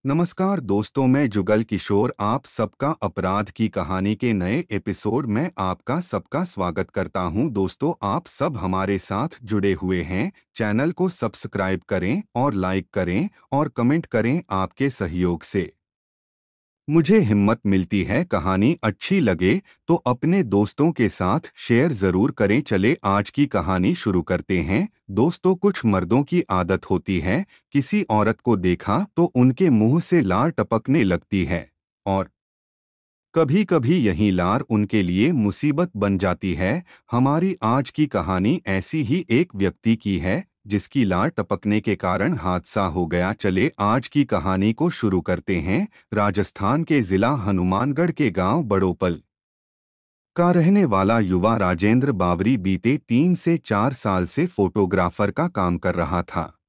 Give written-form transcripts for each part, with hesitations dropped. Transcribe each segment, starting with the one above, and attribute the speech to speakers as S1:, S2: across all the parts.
S1: नमस्कार दोस्तों, मैं जुगल किशोर आप सबका अपराध की कहानी के नए एपिसोड में आपका सबका स्वागत करता हूं। दोस्तों, आप सब हमारे साथ जुड़े हुए हैं। चैनल को सब्सक्राइब करें और लाइक करें और कमेंट करें। आपके सहयोग से मुझे हिम्मत मिलती है। कहानी अच्छी लगे तो अपने दोस्तों के साथ शेयर जरूर करें। चले आज की कहानी शुरू करते हैं। दोस्तों, कुछ मर्दों की आदत होती है, किसी औरत को देखा तो उनके मुंह से लार टपकने लगती है और कभी कभी यही लार उनके लिए मुसीबत बन जाती है। हमारी आज की कहानी ऐसी ही एक व्यक्ति की है जिसकी लार टपकने के कारण हादसा हो गया। चले आज की कहानी को शुरू करते हैं। राजस्थान के जिला हनुमानगढ़ के गांव बड़ोपल का रहने वाला युवा राजेंद्र बावरी बीते 3 से 4 साल से फोटोग्राफर का काम कर रहा था।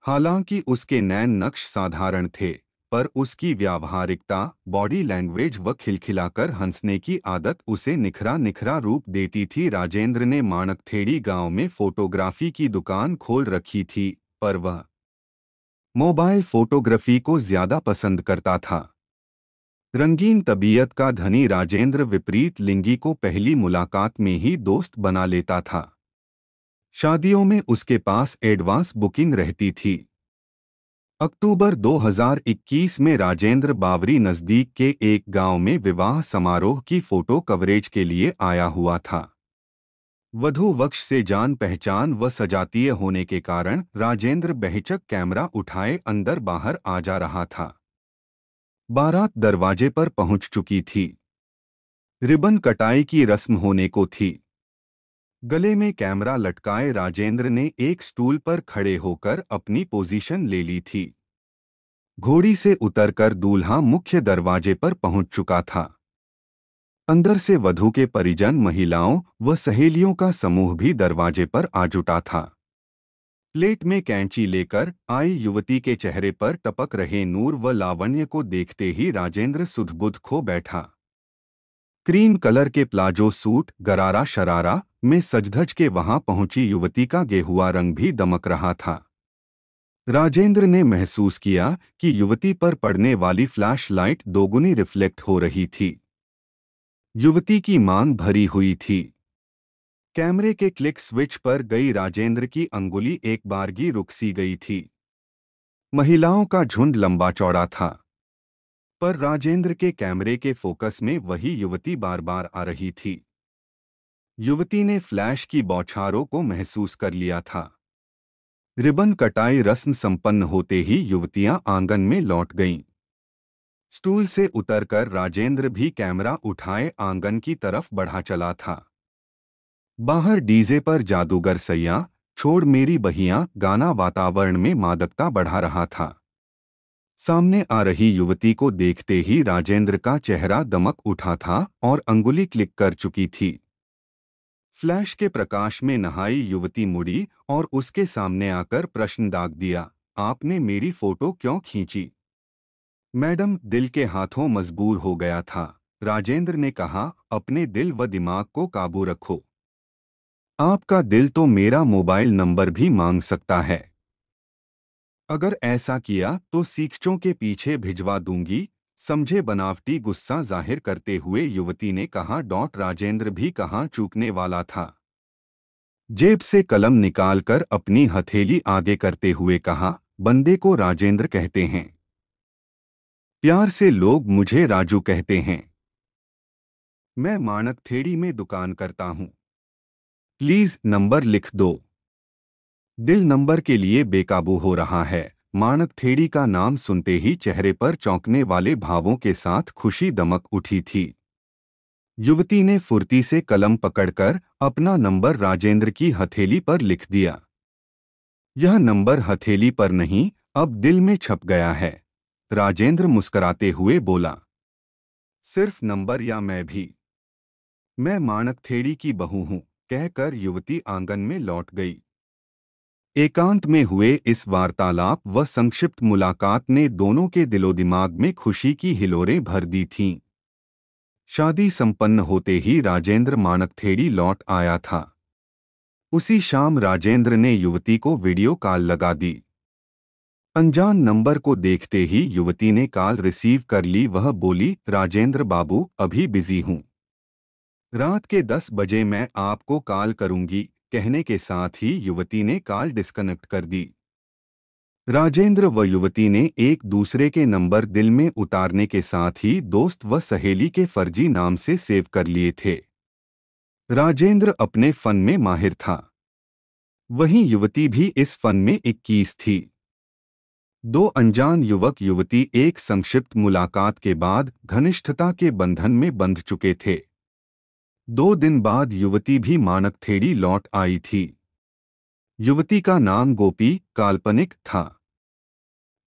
S1: हालांकि उसके नैन नक्श साधारण थे, पर उसकी व्यावहारिकता, बॉडी लैंग्वेज व खिलखिलाकर हंसने की आदत उसे निखरा निखरा रूप देती थी। राजेंद्र ने माणकथेड़ी गांव में फोटोग्राफी की दुकान खोल रखी थी, पर वह मोबाइल फोटोग्राफी को ज्यादा पसंद करता था। रंगीन तबीयत का धनी राजेंद्र विपरीत लिंगी को पहली मुलाकात में ही दोस्त बना लेता था। शादियों में उसके पास एडवांस बुकिंग रहती थी। अक्टूबर 2021 में राजेंद्र बावरी नजदीक के एक गांव में विवाह समारोह की फोटो कवरेज के लिए आया हुआ था। वधू वक्ष से जान पहचान व सजातीय होने के कारण राजेंद्र बेहिचक कैमरा उठाए अंदर बाहर आ जा रहा था। बारात दरवाजे पर पहुंच चुकी थी। रिबन कटाई की रस्म होने को थी। गले में कैमरा लटकाए राजेंद्र ने एक स्टूल पर खड़े होकर अपनी पोजीशन ले ली थी। घोड़ी से उतरकर दूल्हा मुख्य दरवाजे पर पहुंच चुका था। अंदर से वधू के परिजन, महिलाओं व सहेलियों का समूह भी दरवाजे पर आ जुटा था। प्लेट में कैंची लेकर आई युवती के चेहरे पर टपक रहे नूर व लावण्य को देखते ही राजेंद्र सुध-बुध खो बैठा। क्रीम कलर के प्लाजो सूट, गरारा शरारा में सज-धज के वहां पहुंची युवती का गेहुआ रंग भी दमक रहा था। राजेंद्र ने महसूस किया कि युवती पर पड़ने वाली फ्लैश लाइट दोगुनी रिफ्लेक्ट हो रही थी। युवती की मांग भरी हुई थी। कैमरे के क्लिक स्विच पर गई राजेंद्र की अंगुली एक बारगी रुक सी गई थी। महिलाओं का झुंड लंबा चौड़ा था, पर राजेंद्र के कैमरे के फोकस में वही युवती बार बार आ रही थी। युवती ने फ्लैश की बौछारों को महसूस कर लिया था। रिबन कटाई रस्म संपन्न होते ही युवतियां आंगन में लौट गईं। स्टूल से उतरकर राजेंद्र भी कैमरा उठाए आंगन की तरफ बढ़ा चला था। बाहर डीजे पर जादूगर सैया छोड़ मेरी बहियां गाना वातावरण में मादकता बढ़ा रहा था। सामने आ रही युवती को देखते ही राजेंद्र का चेहरा दमक उठा था और अंगुली क्लिक कर चुकी थी। फ्लैश के प्रकाश में नहाई युवती मुड़ी और उसके सामने आकर प्रश्न दाग दिया, आपने मेरी फोटो क्यों खींची? मैडम, दिल के हाथों मजबूर हो गया था। राजेंद्र ने कहा, अपने दिल व दिमाग को काबू रखो। आपका दिल तो मेरा मोबाइल नंबर भी मांग सकता है। अगर ऐसा किया तो सीखचों के पीछे भिजवा दूंगी, समझे? बनावटी गुस्सा जाहिर करते हुए युवती ने कहा। राजेंद्र भी कहाँ चूकने वाला था। जेब से कलम निकालकर अपनी हथेली आगे करते हुए कहा, बंदे को राजेंद्र कहते हैं। प्यार से लोग मुझे राजू कहते हैं। मैं माणकथेड़ी में दुकान करता हूँ। प्लीज नंबर लिख दो। दिल नंबर के लिए बेकाबू हो रहा है। माणकथेड़ी का नाम सुनते ही चेहरे पर चौंकने वाले भावों के साथ खुशी दमक उठी थी। युवती ने फुर्ती से कलम पकड़कर अपना नंबर राजेंद्र की हथेली पर लिख दिया। यह नंबर हथेली पर नहीं, अब दिल में छप गया है। राजेंद्र मुस्कुराते हुए बोला, सिर्फ नंबर या मैं भी? मैं माणकथेड़ी की बहू हूं, कहकर युवती आंगन में लौट गई। एकांत में हुए इस वार्तालाप व संक्षिप्त मुलाकात ने दोनों के दिलो-दिमाग में खुशी की हिलोरें भर दी थीं। शादी संपन्न होते ही राजेंद्र माणकथेड़ी लौट आया था। उसी शाम राजेंद्र ने युवती को वीडियो कॉल लगा दी। अनजान नंबर को देखते ही युवती ने कॉल रिसीव कर ली। वह बोली, राजेंद्र बाबू, अभी बिजी हूँ, रात के 10 बजे मैं आपको कॉल करूंगी। कहने के साथ ही युवती ने कॉल डिस्कनेक्ट कर दी। राजेंद्र व युवती ने एक दूसरे के नंबर दिल में उतारने के साथ ही दोस्त व सहेली के फर्जी नाम से सेव कर लिए थे। राजेंद्र अपने फन में माहिर था, वहीं युवती भी इस फन में 21 थी। दो अनजान युवक युवती एक संक्षिप्त मुलाकात के बाद घनिष्ठता के बंधन में बंध चुके थे। 2 दिन बाद युवती भी मानकथेड़ी लौट आई थी। युवती का नाम गोपी काल्पनिक था।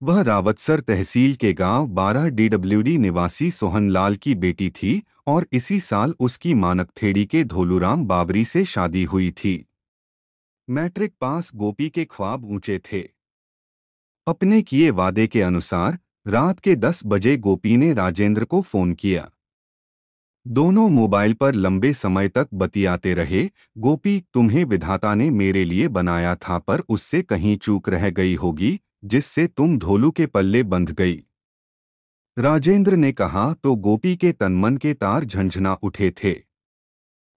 S1: वह रावतसर तहसील के गांव 12 DWD निवासी सोहनलाल की बेटी थी और इसी साल उसकी मानकथेड़ी के धोलूराम बाबरी से शादी हुई थी। मैट्रिक पास गोपी के ख्वाब ऊंचे थे। अपने किए वादे के अनुसार रात के 10 बजे गोपी ने राजेंद्र को फोन किया। दोनों मोबाइल पर लंबे समय तक बतियाते रहे। गोपी, तुम्हें विधाता ने मेरे लिए बनाया था, पर उससे कहीं चूक रह गई होगी, जिससे तुम धोलू के पल्ले बंध गई। राजेंद्र ने कहा तो गोपी के तनमन के तार झंझना उठे थे।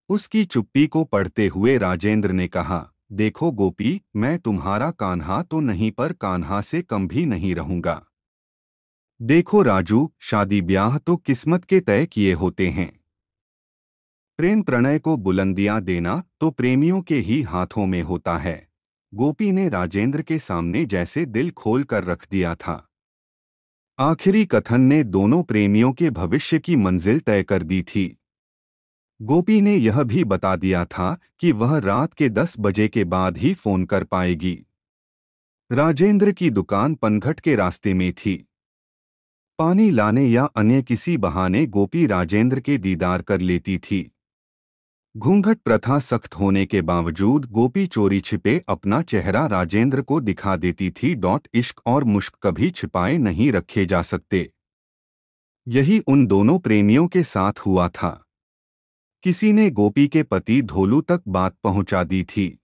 S1: उसकी चुप्पी को पढ़ते हुए राजेंद्र ने कहा, देखो गोपी, मैं तुम्हारा कान्हा तो नहीं, पर कान्हा से कम भी नहीं रहूंगा। देखो राजू, शादी ब्याह तो किस्मत के तय किए होते हैं। प्रेम प्रणय को बुलंदियां देना तो प्रेमियों के ही हाथों में होता है। गोपी ने राजेंद्र के सामने जैसे दिल खोल कर रख दिया था। आखिरी कथन ने दोनों प्रेमियों के भविष्य की मंजिल तय कर दी थी। गोपी ने यह भी बता दिया था कि वह रात के 10 बजे के बाद ही फोन कर पाएगी। राजेंद्र की दुकान पनघट के रास्ते में थी। पानी लाने या अन्य किसी बहाने गोपी राजेंद्र के दीदार कर लेती थी। घूंघट प्रथा सख्त होने के बावजूद गोपी चोरी छिपे अपना चेहरा राजेंद्र को दिखा देती थी। इश्क और मुश्क कभी छिपाए नहीं रखे जा सकते। यही उन दोनों प्रेमियों के साथ हुआ था। किसी ने गोपी के पति धोलू तक बात पहुंचा दी थी।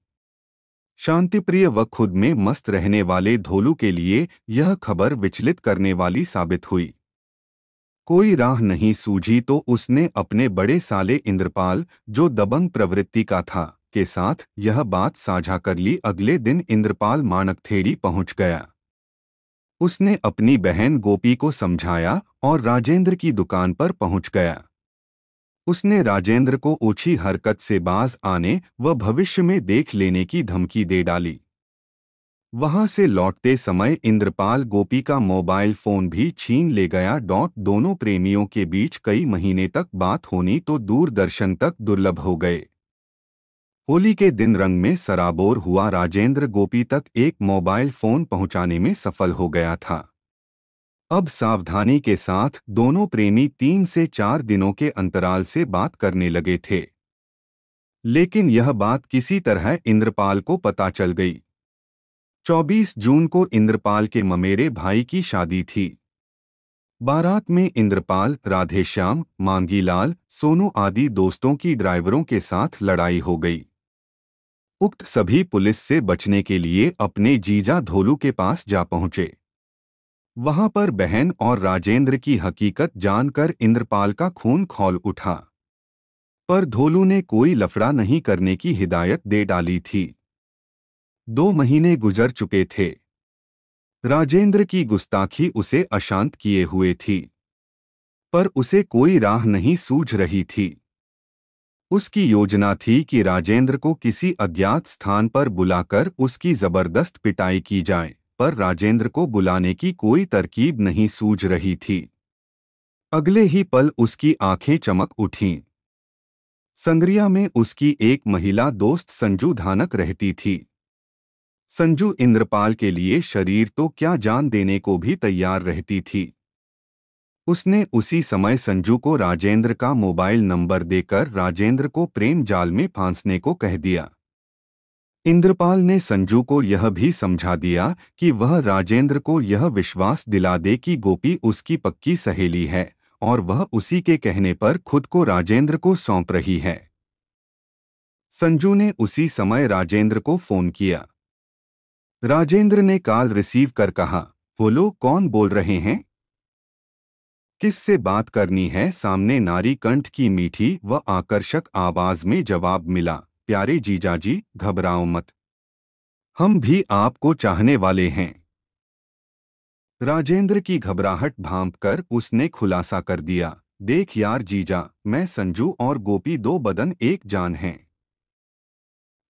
S1: शांतिप्रिय व खुद में मस्त रहने वाले धोलू के लिए यह खबर विचलित करने वाली साबित हुई। कोई राह नहीं सूझी तो उसने अपने बड़े साले इंद्रपाल, जो दबंग प्रवृत्ति का था, के साथ यह बात साझा कर ली। अगले दिन इंद्रपाल मानकथेड़ी पहुंच गया। उसने अपनी बहन गोपी को समझाया और राजेंद्र की दुकान पर पहुंच गया। उसने राजेंद्र को ओछी हरकत से बाज आने व भविष्य में देख लेने की धमकी दे डाली। वहां से लौटते समय इंद्रपाल गोपी का मोबाइल फोन भी छीन ले गया। दोनों प्रेमियों के बीच कई महीने तक बात होनी तो दूरदर्शन तक दुर्लभ हो गए। होली के दिन रंग में सराबोर हुआ राजेंद्र गोपी तक एक मोबाइल फोन पहुंचाने में सफल हो गया था। अब सावधानी के साथ दोनों प्रेमी 3 से 4 दिनों के अंतराल से बात करने लगे थे। लेकिन यह बात किसी तरह इंद्रपाल को पता चल गई। 24 जून को इंद्रपाल के ममेरे भाई की शादी थी। बारात में इंद्रपाल, राधेश्याम, मांगीलाल, सोनू आदि दोस्तों की ड्राइवरों के साथ लड़ाई हो गई। उक्त सभी पुलिस से बचने के लिए अपने जीजा धोलू के पास जा पहुंचे। वहां पर बहन और राजेंद्र की हकीकत जानकर इंद्रपाल का खून खौल उठा, पर धोलू ने कोई लफड़ा नहीं करने की हिदायत दे डाली थी। 2 महीने गुजर चुके थे। राजेंद्र की गुस्ताखी उसे अशांत किए हुए थी, पर उसे कोई राह नहीं सूझ रही थी। उसकी योजना थी कि राजेंद्र को किसी अज्ञात स्थान पर बुलाकर उसकी जबरदस्त पिटाई की जाए, पर राजेंद्र को बुलाने की कोई तरकीब नहीं सूझ रही थी। अगले ही पल उसकी आंखें चमक उठीं। संग्रिया में उसकी एक महिला दोस्त संजू धानक रहती थी। संजू इंद्रपाल के लिए शरीर तो क्या जान देने को भी तैयार रहती थी। उसने उसी समय संजू को राजेंद्र का मोबाइल नंबर देकर राजेंद्र को प्रेम जाल में फांसने को कह दिया। इंद्रपाल ने संजू को यह भी समझा दिया कि वह राजेंद्र को यह विश्वास दिला दे कि गोपी उसकी पक्की सहेली है और वह उसी के कहने पर खुद को राजेंद्र को सौंप रही है। संजू ने उसी समय राजेंद्र को फोन किया। राजेंद्र ने कॉल रिसीव कर कहा, बोलो, कौन बोल रहे हैं? किससे बात करनी है? सामने नारी कंठ की मीठी व आकर्षक आवाज में जवाब मिला। प्यारे जीजाजी, घबराओ मत, हम भी आपको चाहने वाले हैं। राजेंद्र की घबराहट भांपकर उसने खुलासा कर दिया, देख यार जीजा, मैं संजू और गोपी दो बदन एक जान हैं।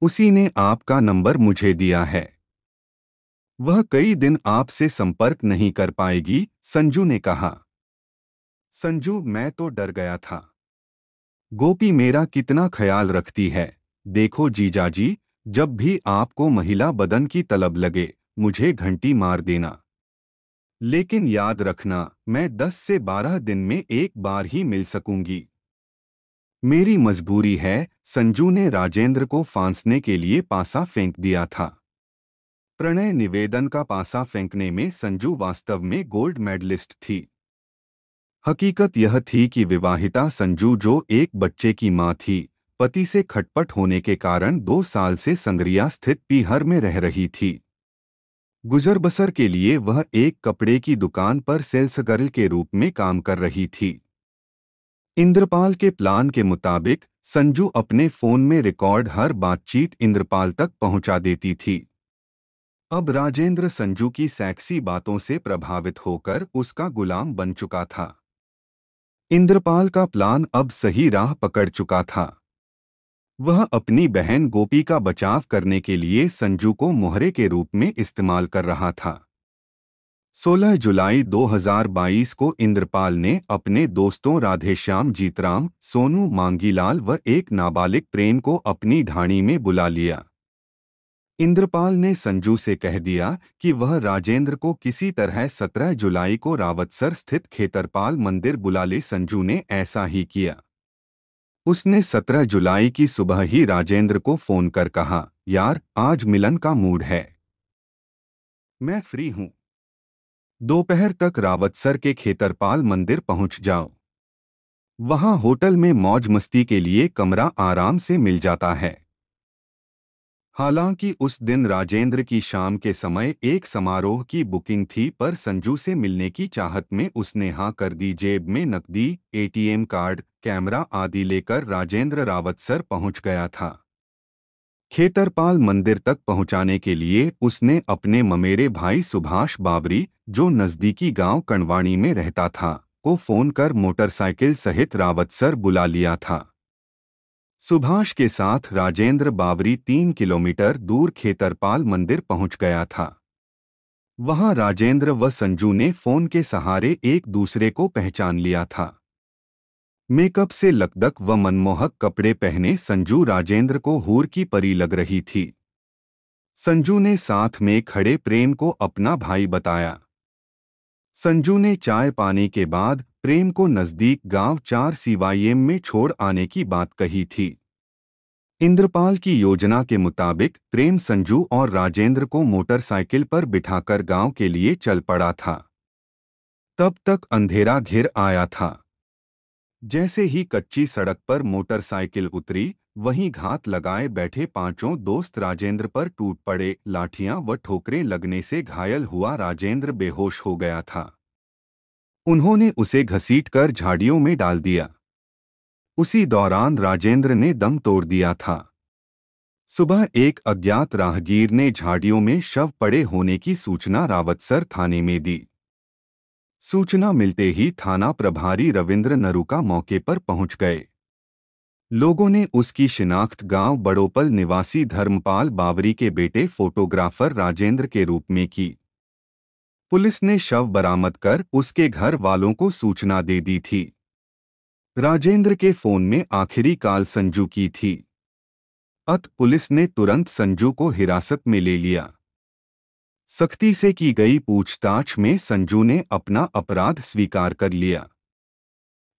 S1: उसी ने आपका नंबर मुझे दिया है। वह कई दिन आपसे संपर्क नहीं कर पाएगी, संजू ने कहा। संजू, मैं तो डर गया था। गोपी मेरा कितना ख्याल रखती है। देखो जीजाजी, जब भी आपको महिला बदन की तलब लगे, मुझे घंटी मार देना। लेकिन याद रखना, मैं 10 से 12 दिन में एक बार ही मिल सकूंगी। मेरी मजबूरी है। संजू ने राजेंद्र को फांसने के लिए पासा फेंक दिया था। प्रणय निवेदन का पासा फेंकने में संजू वास्तव में गोल्ड मेडलिस्ट थी। हकीकत यह थी कि विवाहिता संजू, जो एक बच्चे की मां थी, पति से खटपट होने के कारण 2 साल से संगरिया स्थित पीहर में रह रही थी। गुजर बसर के लिए वह एक कपड़े की दुकान पर सेल्स गर्ल के रूप में काम कर रही थी। इंद्रपाल के प्लान के मुताबिक संजू अपने फोन में रिकॉर्ड हर बातचीत इंद्रपाल तक पहुंचा देती थी। अब राजेंद्र संजू की सेक्सी बातों से प्रभावित होकर उसका गुलाम बन चुका था। इंद्रपाल का प्लान अब सही राह पकड़ चुका था। वह अपनी बहन गोपी का बचाव करने के लिए संजू को मोहरे के रूप में इस्तेमाल कर रहा था। 16 जुलाई 2022 को इंद्रपाल ने अपने दोस्तों राधेश्याम जीतराम, सोनू मांगीलाल व एक नाबालिग प्रेम को अपनी ढाणी में बुला लिया। इंद्रपाल ने संजू से कह दिया कि वह राजेंद्र को किसी तरह 17 जुलाई को रावतसर स्थित खेतरपाल मंदिर बुला ले। संजू ने ऐसा ही किया। उसने 17 जुलाई की सुबह ही राजेंद्र को फोन कर कहा, यार, आज मिलन का मूड है, मैं फ्री हूं। दोपहर तक रावतसर के खेतरपाल मंदिर पहुंच जाओ। वहां होटल में मौज मस्ती के लिए कमरा आराम से मिल जाता है। हालांकि उस दिन राजेंद्र की शाम के समय एक समारोह की बुकिंग थी, पर संजू से मिलने की चाहत में उसने हाँ कर दी। जेब में नकदी, एटीएम कार्ड, कैमरा आदि लेकर राजेंद्र रावतसर पहुंच गया था। खेतरपाल मंदिर तक पहुंचाने के लिए उसने अपने ममेरे भाई सुभाष बावरी, जो नजदीकी गांव कणवाणी में रहता था, को फोन कर मोटरसाइकिल सहित रावतसर बुला लिया था। सुभाष के साथ राजेंद्र बावरी 3 किलोमीटर दूर खेतरपाल मंदिर पहुंच गया था। वहां राजेंद्र व संजू ने फोन के सहारे एक दूसरे को पहचान लिया था। मेकअप से लकदक व मनमोहक कपड़े पहने संजू राजेंद्र को हूर की परी लग रही थी। संजू ने साथ में खड़े प्रेम को अपना भाई बताया। संजू ने चाय पाने के बाद प्रेम को नजदीक गांव 4 CYM में छोड़ आने की बात कही थी। इंद्रपाल की योजना के मुताबिक प्रेम संजू और राजेंद्र को मोटरसाइकिल पर बिठाकर गांव के लिए चल पड़ा था। तब तक अंधेरा घिर आया था। जैसे ही कच्ची सड़क पर मोटरसाइकिल उतरी, वहीं घात लगाए बैठे पांचों दोस्त राजेंद्र पर टूट पड़े। लाठियां व ठोकरें लगने से घायल हुआ राजेंद्र बेहोश हो गया था। उन्होंने उसे घसीटकर झाड़ियों में डाल दिया। उसी दौरान राजेंद्र ने दम तोड़ दिया था। सुबह एक अज्ञात राहगीर ने झाड़ियों में शव पड़े होने की सूचना रावतसर थाने में दी। सूचना मिलते ही थाना प्रभारी रविंद्र नरूका मौके पर पहुंच गए। लोगों ने उसकी शिनाख्त गांव बड़ोपल निवासी धर्मपाल बावरी के बेटे फोटोग्राफर राजेंद्र के रूप में की। पुलिस ने शव बरामद कर उसके घर वालों को सूचना दे दी थी। राजेंद्र के फोन में आखिरी कॉल संजू की थी। पुलिस ने तुरंत संजू को हिरासत में ले लिया। सख्ती से की गई पूछताछ में संजू ने अपना अपराध स्वीकार कर लिया।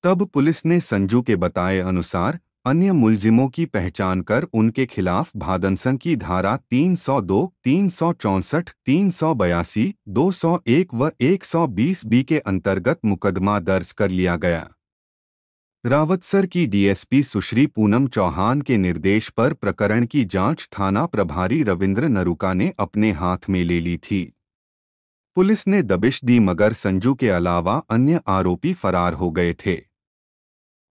S1: तब पुलिस ने संजू के बताए अनुसार अन्य मुलजिमों की पहचान कर उनके खिलाफ भादंसन की धारा 302, 364, 382, 201 व 120B के अंतर्गत मुकदमा दर्ज कर लिया गया। रावतसर की डीएसपी सुश्री पूनम चौहान के निर्देश पर प्रकरण की जांच थाना प्रभारी रविंद्र नरूका ने अपने हाथ में ले ली थी। पुलिस ने दबिश दी मगर संजू के अलावा अन्य आरोपी फरार हो गए थे।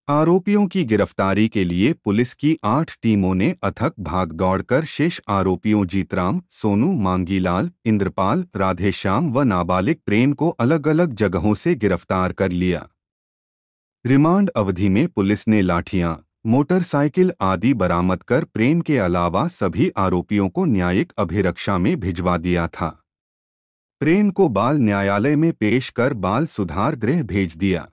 S1: आरोपियों की गिरफ्तारी के लिए पुलिस की 8 टीमों ने अथक भागदौड़ कर शेष आरोपियों जीतराम, सोनू, मांगीलाल, इंद्रपाल, राधेश्याम व नाबालिग प्रेम को अलग अलग जगहों से गिरफ्तार कर लिया। रिमांड अवधि में पुलिस ने लाठियां, मोटरसाइकिल आदि बरामद कर प्रेम के अलावा सभी आरोपियों को न्यायिक अभिरक्षा में भिजवा दिया था। प्रेम को बाल न्यायालय में पेश कर बाल सुधार गृह भेज दिया।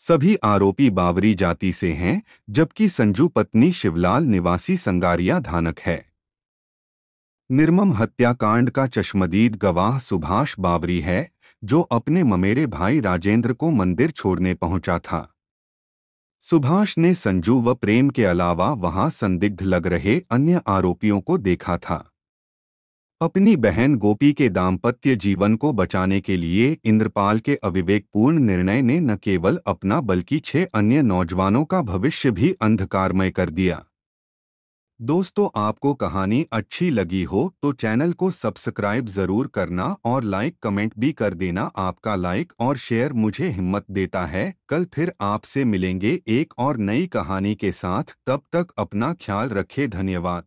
S1: सभी आरोपी बावरी जाति से हैं, जबकि संजू पत्नी शिवलाल निवासी संगारिया धानक है। निर्मम हत्याकांड का चश्मदीद गवाह सुभाष बावरी है, जो अपने ममेरे भाई राजेंद्र को मंदिर छोड़ने पहुंचा था। सुभाष ने संजू व प्रेम के अलावा वहां संदिग्ध लग रहे अन्य आरोपियों को देखा था। अपनी बहन गोपी के दाम्पत्य जीवन को बचाने के लिए इंद्रपाल के अविवेकपूर्ण निर्णय ने न केवल अपना बल्कि 6 अन्य नौजवानों का भविष्य भी अंधकारमय कर दिया। दोस्तों, आपको कहानी अच्छी लगी हो तो चैनल को सब्सक्राइब जरूर करना और लाइक कमेंट भी कर देना। आपका लाइक और शेयर मुझे हिम्मत देता है। कल फिर आपसे मिलेंगे एक और नई कहानी के साथ। तब तक अपना ख्याल रखें। धन्यवाद।